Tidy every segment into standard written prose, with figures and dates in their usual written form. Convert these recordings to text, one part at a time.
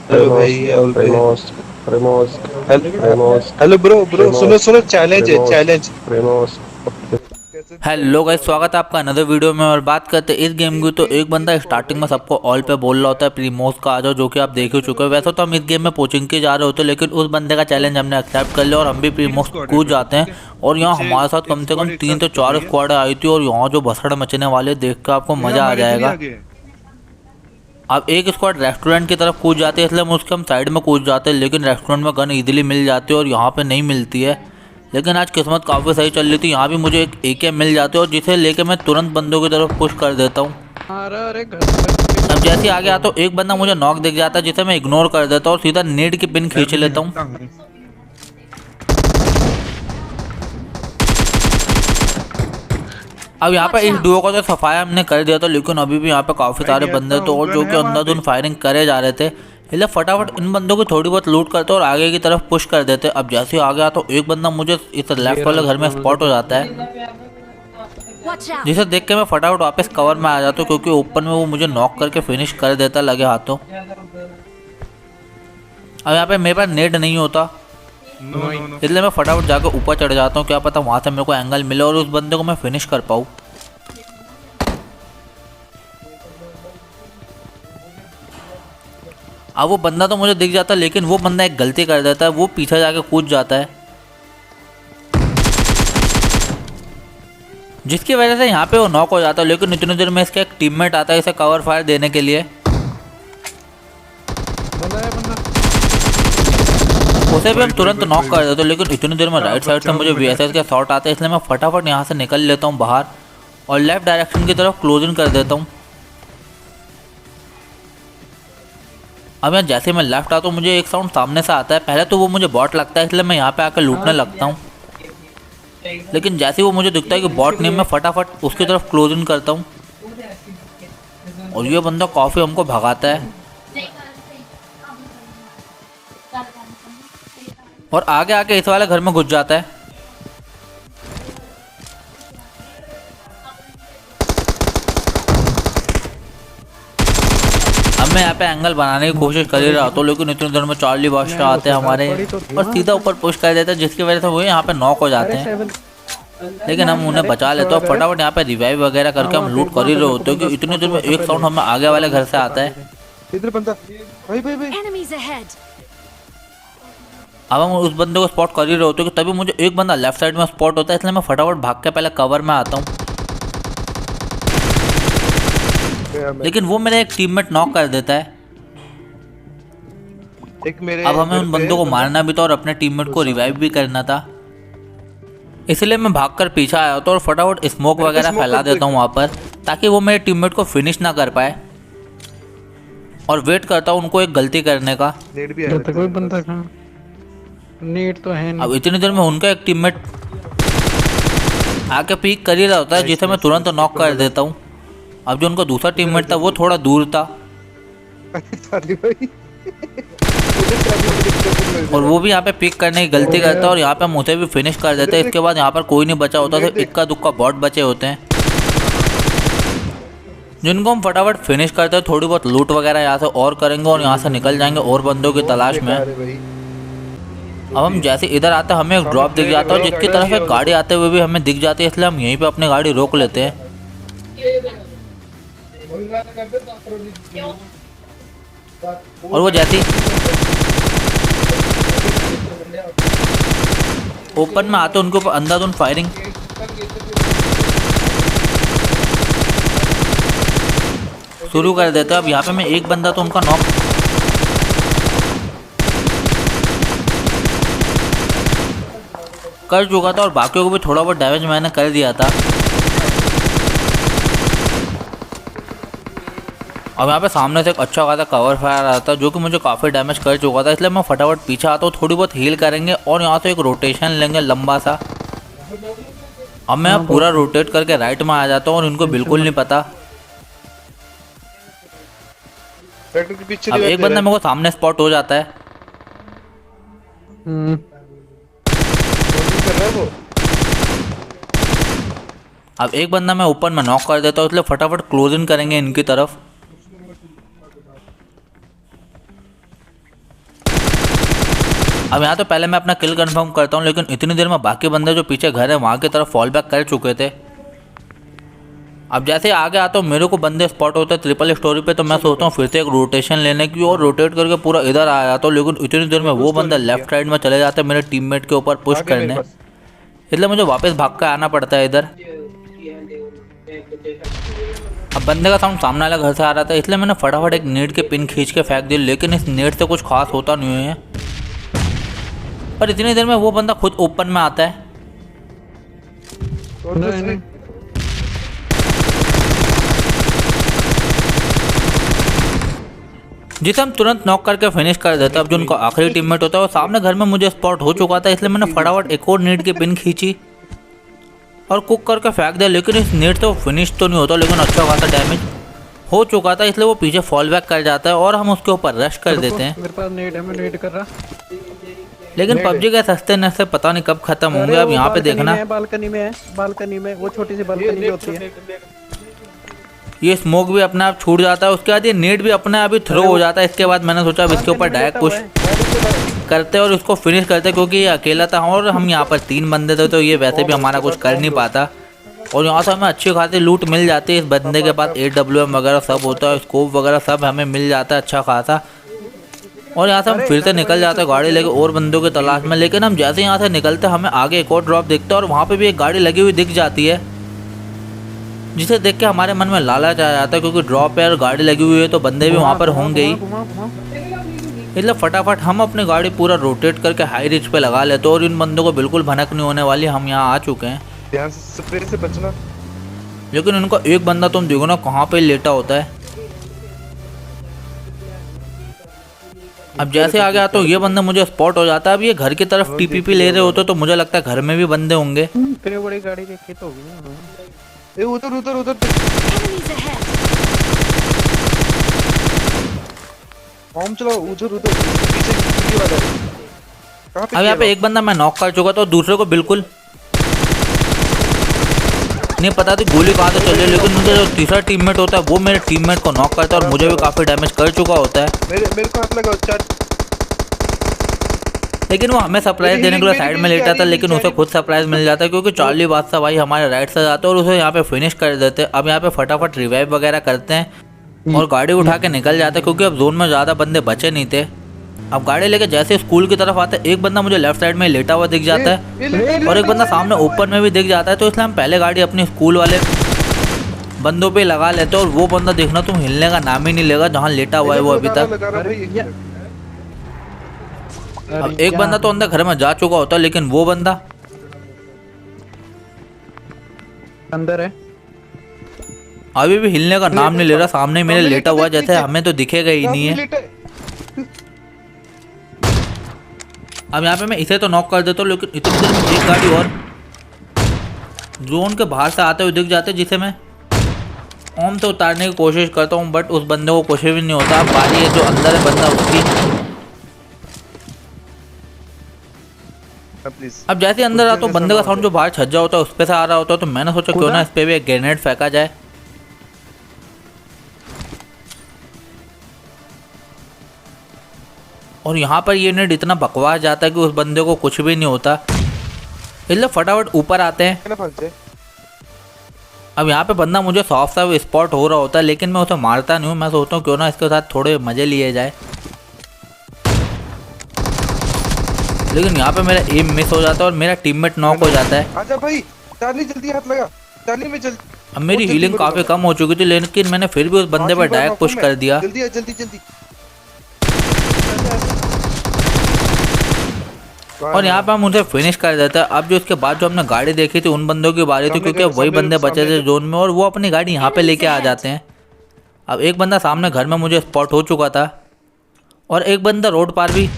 Hello भाई, Ramos और भाई। Ramos Ramos hello. Ramos hello bro bro, सुनो रेमोस सुनो, चैलेंज है, रेमोस चैलेंज। रेमोस। कैसे हेलो चैलेंज गाइस, बोलो। स्वागत है आपका अनदर वीडियो में। और बात करते हैं इस गेम की। तो एक बंदा स्टार्टिंग में सबको ऑल पे बोल रहा होता है प्रीमोस का आ जाओ, जो कि आप देख ही चुके हो। वैसे तो हम इस गेम में कोचिंग के जा रहे होते हैं, लेकिन उस बंदे का चैलेंज हमने एक्सेप्ट कर लिया और हम भी तीन प्रीमोस स्क्वाड है कूद टोटल, जाते ठीक हैं। है। और यहाँ पीछे हमारे साथ एक कम से कम स्क्वाड एक 3 साथ से चल 4 रही है। स्क्वाड आई थी, और यहाँ जो भसड़ मचने वाले देख कर आपको ये मज़ा आ हमारे से भी जाएगा। आगे है। अब एक स्क्वाड रेस्टोरेंट की तरफ कूद जाती है, इसलिए हम उसके साइड में कूद जाते हैं। लेकिन रेस्टोरेंट में गन इजीली मिल जाती है और यहाँ पे नहीं मिलती है। लेकिन आज किस्मत काफ़ी सही चल रही थी, यहाँ भी मुझे एक AK मिल जाते और जिसे लेके मैं तुरंत बंदों की तरफ पुश कर देता हूँ। अरे अरे घर पे अब घुस जैसे ही गए आगे तो। आता हूँ, एक बंदा मुझे नॉक दिख जाता है, जिसे मैं इग्नोर कर देता हूँ और सीधा नेट की पिन यार खींच मुझे लेता हूँ। हटना है। अब यहाँ पे Watch इस out! डुओ का तो सफाया हमने कर दिया था, लेकिन अभी भी यहाँ पे काफ़ी भाई सारे नहीं हटता बंदे तो हूँ, और गन जो कि है वहां पे। अंधाधुंध फायरिंग करे जा रहे थे। इसलिए फटाफट इन बंदों की थोड़ी बहुत लूट करते और आगे की तरफ पुश कर देते। अब जैसे ही आगे आता तो एक बंदा मुझे इस दे लेफ्ट रहा वाले हूँ घर में दोनों से स्पॉट हो जाता है, Watch out! जिसे देख के मैं फटाफट वापस कवर में आ जाता हूँ, क्योंकि ओपन में वो मुझे नॉक करके फिनिश कर देता लगे हाथों। अब यहाँ पे मेरे पास नेट नहीं होता, नो नो नो। इसलिए मैं फटाफट जाकर ऊपर चढ़ जाता हूँ। क्या पता वहाँ से मेरे को एंगल मिले और उस बंदे को मैं फिनिश कर पाऊँ। अब वो बंदा तो मुझे दिख जाता है, लेकिन वो बंदा एक गलती कर देता है, वो पीछे जाके कूद जाता है, जिसकी वजह से यहाँ पे वो नॉक हो जाता है। लेकिन इतनी देर में इसका एक टीममेट आता है इसे कवर फायर देने के लिए। बंदा है बंदा। उसे भी हम तुरंत नॉक कर देते हैं, लेकिन इतनी देर में बचाओ राइट साइड से बचाओ मुझे बचाओ। VSS के शॉट आते हैं, इसलिए मैं फटाफट यहाँ से निकल लेता हूँ बाहर और लेफ्ट डायरेक्शन की तरफ क्लोजिंग कर देता हूँ। अब यहाँ जैसे मैं लेफ्ट आता हूँ, मुझे एक साउंड सामने से आता है। पहले तो वो मुझे बॉट लगता है, इसलिए मैं यहाँ पे आकर लूटने लगता हूँ। लेकिन जैसे ही वो मुझे दिखता है कि बॉट नहीं, मैं फटाफट उसकी तरफ क्लोजिंग करता हूँ और ये बंदा काफ़ी हमको भगाता है और आगे आके इस वाले घर में घुस जाता है। अब मैं यहाँ पे एंगल बनाने की कोशिश कर ही रहा था, लेकिन इतनी देर में चार्ली बादशाह आते हैं हमारे पड़ी तो थी और ना। सीधा ऊपर पुश कर देते हैं, जिसकी वजह से वो यहाँ पे नॉक हो जाते अरे हैं। सेवन। लेकिन हम उन्हें बचा लेते हैं और फटाफट यहाँ पे रिवाइव वगैरह करके हम लूट कर ही रहे होते हैं कि इतनी देर में एक साउंड हमें आगे वाले घर से आता है। इधर बंदा। भाई भाई भाई। Enemies ahead! अब हम उस बंदे को स्पॉट कर ही रहे होते हैं कि तभी मुझे एक बंदा लेफ्ट साइड में स्पॉट होता है, इसलिए मैं फटाफट भाग के पहले कवर में आता हूँ। लेकिन वो मेरा एक टीममेट नॉक कर देता है। एक मेरे अब हमें घर उन पे बंदों को बंदा। मारना भी था और अपने टीममेट को रिवाइव भी करना था, इसलिए मैं भागकर पीछे आया था और फटाफट स्मोक मेरे पे वगैरह smoke फैला कर दो देता हूँ वहाँ पर, ताकि वो मेरे टीममेट को फिनिश ना कर पाए। और वेट करता हूँ उनको एक गलती करने का। नेट भी घर आया पे कोई बंदा था। नीट तो है अब नहीं। इतनी देर में उनका एक टीममेट आके पीक कर ही रहा होता है, जिसे मैं तुरंत नॉक कर देता हूँ। अब जो उनका दूसरा टीममेट था वो थोड़ा दूर था चार्ली भाई। उधर चार्ली भाई दिखते और वो भी यहाँ पे पिक करने की गलती करता है और यहाँ पे हम उसे भी फिनिश कर देते हैं। इसके बाद यहाँ पर कोई नहीं बचा होता, सिर्फ इक्का दुक्का बॉट बचे होते हैं, जिनको हम फटाफट फिनिश करते हैं। थोड़ी बहुत लूट वगैरह यहाँ से और करेंगे और यहाँ से निकल जाएंगे और बंदों की तलाश में। अब हम जैसे इधर आते हैं, हमें एक ड्रॉप दिख जाता है, जिसकी तरफ एक गाड़ी आते हुए भी हमें दिख जाती है, इसलिए हम यहीं पे अपनी गाड़ी रोक लेते हैं। और वो जैसे ओपन में आते उनके ऊपर अंधाधुंध फायरिंग। शुरू कर देते हैं। अब यहाँ पे मैं एक बंदा तो उनका नॉक कर चुका था और बाकियों को भी थोड़ा बहुत डैमेज मैंने कर दिया था। अब यहाँ पे सामने से एक अच्छा खासा कवर फायर आता है, जो कि मुझे काफ़ी डैमेज कर चुका था, इसलिए मैं फटाफट पीछे आता हूँ। थोड़ी बहुत हील करेंगे और यहाँ से एक रोटेशन लेंगे लंबा सा। अब मैं यहाँ पूरा रोटेट करके राइट में आ जाता हूँ और इनको बिल्कुल नहीं पता। ट्रैक्टर के पीछे अब रिवाइव एक दे बंदा रहा मेरे को सामने स्पॉट हो जाता है। है। कर रहा है वो। अब एक बंदा मैं ऊपर में नॉक कर देता हूँ, इसलिए फटाफट क्लोज इन करेंगे इनकी तरफ। अब यहाँ तो पहले मैं अपना किल कंफर्म करता हूँ, लेकिन इतनी देर में बाकी बंदे जो पीछे घर है वहाँ की तरफ फॉल बैक कर चुके थे। अब जैसे आगे आता हूँ मेरे को बंदे स्पॉट होते हैं ट्रिपल स्टोरी पे, तो मैं सोचता हूँ फिर से एक रोटेशन लेने की और रोटेट करके पूरा इधर आ जाता हूँ, लेकिन इतनी देर में वो बंदा लेफ्ट साइड में चले जाता है मेरे टीममेट के ऊपर पुश आगे मेरे करने, पास। इसलिए मुझे वापस भाग कर आना पड़ता है इधर। अब बंदे का साउंड सामने वाला घर से आ रहा था, इसलिए मैंने फटाफट एक नेट के पिन खींच के फेंक दी, लेकिन इस नेट से कुछ खास होता नहीं है। पर इतनी देर में वो बंदा खुद ओपन में आता है। और कुछ नहीं, नहीं। जिसे हम तुरंत नॉक करके फिनिश कर देते हैं। अब जो उनका आखिरी टीममेट होता है वो सामने घर में मुझे स्पॉट हो चुका था, इसलिए मैंने फटाफट एक और नेट की पिन खींची और कुक करके फेंक दिया, लेकिन इस नेट से वो फिनिश तो नहीं होता, लेकिन अच्छा खासा डैमेज हो चुका था, इसलिए वो पीछे फॉल बैक कर जाता है और हम उसके ऊपर रश कर देते हैं। मेरे पास नेट है, मैं नेट कर रहा। लेकिन पबजी के सस्ते नेट से पता नहीं कब खत्म होंगे। अब यहाँ पे देखना बालकनी में है, बालकनी में वो छोटी सी बालकनी जो होती है। ये स्मोक भी अपने आप छूट जाता है, उसके बाद ये नेट भी अपने आप ही थ्रो हो जाता है। इसके बाद मैंने सोचा अब इसके ऊपर डायरेक्ट पुश करते और उसको फिनिश करते, क्योंकि ये अकेला था और हम यहाँ पर 3 बंदे थे, तो ये वैसे भी हमारा कुछ कर नहीं पाता। और यहाँ से हमें अच्छी खासी लूट मिल जाती है। इस बंदे के पास AWM वगैरह सब होता है, स्कोप वगैरह सब हमें मिल जाता है अच्छा खासा। और यहाँ से हम फिर से निकल जाते हैं गाड़ी लेके और बंदों की तलाश में। लेकिन हम जैसे यहाँ से निकलते हमें आगे एक और ड्रॉप दिखता है और वहाँ पे भी एक गाड़ी लगी हुई दिख जाती है, जिसे देख के हमारे मन में लालच आ जाता है, क्योंकि ड्रॉप है और गाड़ी लगी हुई है तो बंदे भी वहाँ पर होंगे ही। इसलिए फटाफट हम अपनी गाड़ी पूरा रोटेट करके हाई रिच पे लगा लेते और इन बंदों को बिल्कुल भनक नहीं होने वाली। हम यहाँ आ चुके हैं, ध्यान से स्प्रे से बचना। लेकिन उनको एक बंदा तुम देखो ना कहाँ पे लेटा होता है। अब जैसे आ गया तो ये बंदा मुझे स्पॉट हो जाता है। अब ये घर की तरफ TPP ले रहे होते तो मुझे लगता है घर में भी बंदे होंगे। इतनी बड़ी गाड़ी देखी तो होगी। ए उधर उधर उधर Enemies ahead! बॉम्ब चलाओ, उधर उधर पीछे ये वाला है। कहाँ पे अब यहाँ पे किया एक बंदा मैं नॉक कर चुका था और दूसरे को बिल्कुल नहीं पता थी गोली कहाँ से चल रही है, लेकिन मुझे जो तीसरा टीममेट होता है वो मेरे टीममेट को नॉक करता है और मुझे भी काफ़ी डैमेज कर चुका होता है। मेरे को हाथ लगाओ 4। लेकिन वो हमें सरप्राइज देने के लिए साइड में लेटा था, लेकिन उसे खुद सरप्राइज मिल जाता है, क्योंकि चार्ली बादशाह भाई हमारे राइट से जाते हैं और उसे यहाँ पे फिनिश कर देते हैं। अब यहाँ पे फटाफट रिवाइव वगैरह करते हैं और गाड़ी उठा के निकल जाते हैं, क्योंकि अब जोन में ज़्यादा बंदे बचे नहीं थे। अब गाड़ी लेके जैसे स्कूल की तरफ आते एक बंदा मुझे लेफ्ट साइड में लेटा हुआ दिख जाता है और एक बंदा सामने ओपन में भी दिख जाता है, तो इसलिए हम पहले गाड़ी अपनी स्कूल वाले बंदों पे लगा लेते हैं। और वो बंदा देखना तुम हिलने का नाम ही नहीं लेगा जहाँ लेटा हुआ है वो अभी तक। अब एक बंदा तो अंदर घर में जा चुका होता है, लेकिन वो बंदा अंदर है। अभी भी हिलने का नाम नहीं ले रहा, सामने मेरे लेटा हुआ जैसे हमें तो दिखेगा ही नहीं है। अब यहाँ पे मैं इसे तो नॉक कर देता हूँ, लेकिन इतनी देर में एक गाड़ी और जोन के बाहर से आते हुए दिख जाते हैं, जिसे मैं ओम से उतारने की कोशिश करता हूँ, बट उस बंदे को कुछ भी नहीं होता। अब बारी है जो अंदर है बंदा उसकी। अब जैसे अंदर आता तो बंदे का साउंड जो बाहर छज्जा होता है उस पे से आ रहा होता है, तो मैंने सोचा क्यों ना इस पे भी एक ग्रेनेड फेंका जाए। और यहाँ पर ये नेट इतना बकवास जाता है कि उस बंदे को कुछ भी नहीं होता, इसलिए फटाफट ऊपर आते हैं। अब यहाँ पे बंदा मुझे सॉफ्ट सा स्पॉट हो रहा होता है, लेकिन मैं उसे मारता नहीं हूँ। मैं सोचता हूँ क्यों ना इसके साथ थोड़े मजे लिए जाए, लेकिन यहाँ पे मेरा एम मिस हो जाता है और मेरा टीममेट नॉक हो जाता है। आजा भाई, चार्ली जल्दी हाथ लगा, चार्ली में जल्दी। अब मेरी हीलिंग काफ़ी कम हो चुकी थी, लेकिन मैंने फिर भी उस बंदे पर डायरेक्ट पुश कर दिया। जल्दी आ, जल्दी जल्दी। और यहाँ पे हम उनसे फिनिश कर देते हैं। अब जो इसके बाद जो हमने गाड़ी देखी थी उन बंदों की बारी थी, क्योंकि वही बंदे बचे थे जोन में और वो अपनी गाड़ी यहाँ पे लेके आ जाते हैं। अब एक बंदा सामने घर में मुझे स्पॉट हो चुका था और एक बंदा रोड पार भी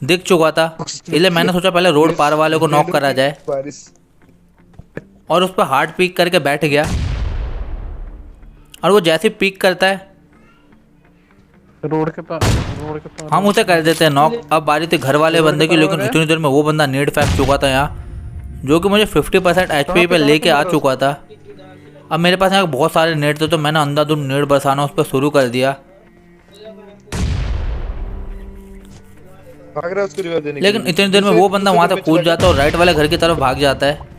दिख चुका था, इसलिए मैंने सोचा पहले रोड पार वाले को नॉक करा जाए और उस पर हार्ड पीक करके बैठ गया। और वो जैसे पीक करता है रोड के पास हम उसे कर देते हैं नॉक। अब बारी थी घर वाले बंदे की, लेकिन इतनी देर में वो बंदा नेट फेंक चुका था यहाँ, जो कि मुझे 50% HP पे लेके आ चुका था। अब मेरे पास यहाँ बहुत सारे नेट थे, तो मैंने अंधाधुंध नेट बरसाना उस पर शुरू कर दिया। भाग रहा है उसको रिवाइव देने के लेकिन लिए। इतनी देर में वो बंदा वहाँ तक कूद जाता है और राइट वाले घर की तरफ भाग जाता है,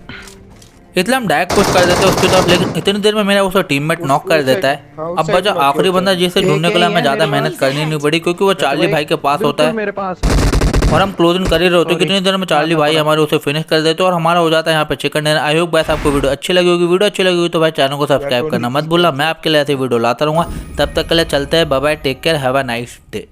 इसलिए हम डायरेक्ट पुश कर देते हैं उसकी तरफ। लेकिन इतनी देर में मेरा उसका टीममेट नॉक कर देता है। अब बचा आखिरी बंदा जिसे ढूंढने के लिए हमें ज़्यादा मेहनत करनी नहीं पड़ी, क्योंकि वो चार्ली भाई के पास होता है मेरे पास और हम क्लोजिंग कर ही रहे होते हैं। कितनी देर में चार्ली भाई हमारे उसे फिनिश कर देते हैं और हमारा हो जाता है यहाँ पे chicken dinner. I hope guys आपको वीडियो अच्छी लगी होगी। वीडियो अच्छी लगी होगी तो भाई चैनल को सब्सक्राइब करना मत भूलना। मैं आपके लिए ऐसे वीडियो लाता रहूँगा। तब तक के लिए चलते हैं, bye bye, take care, have a nice day.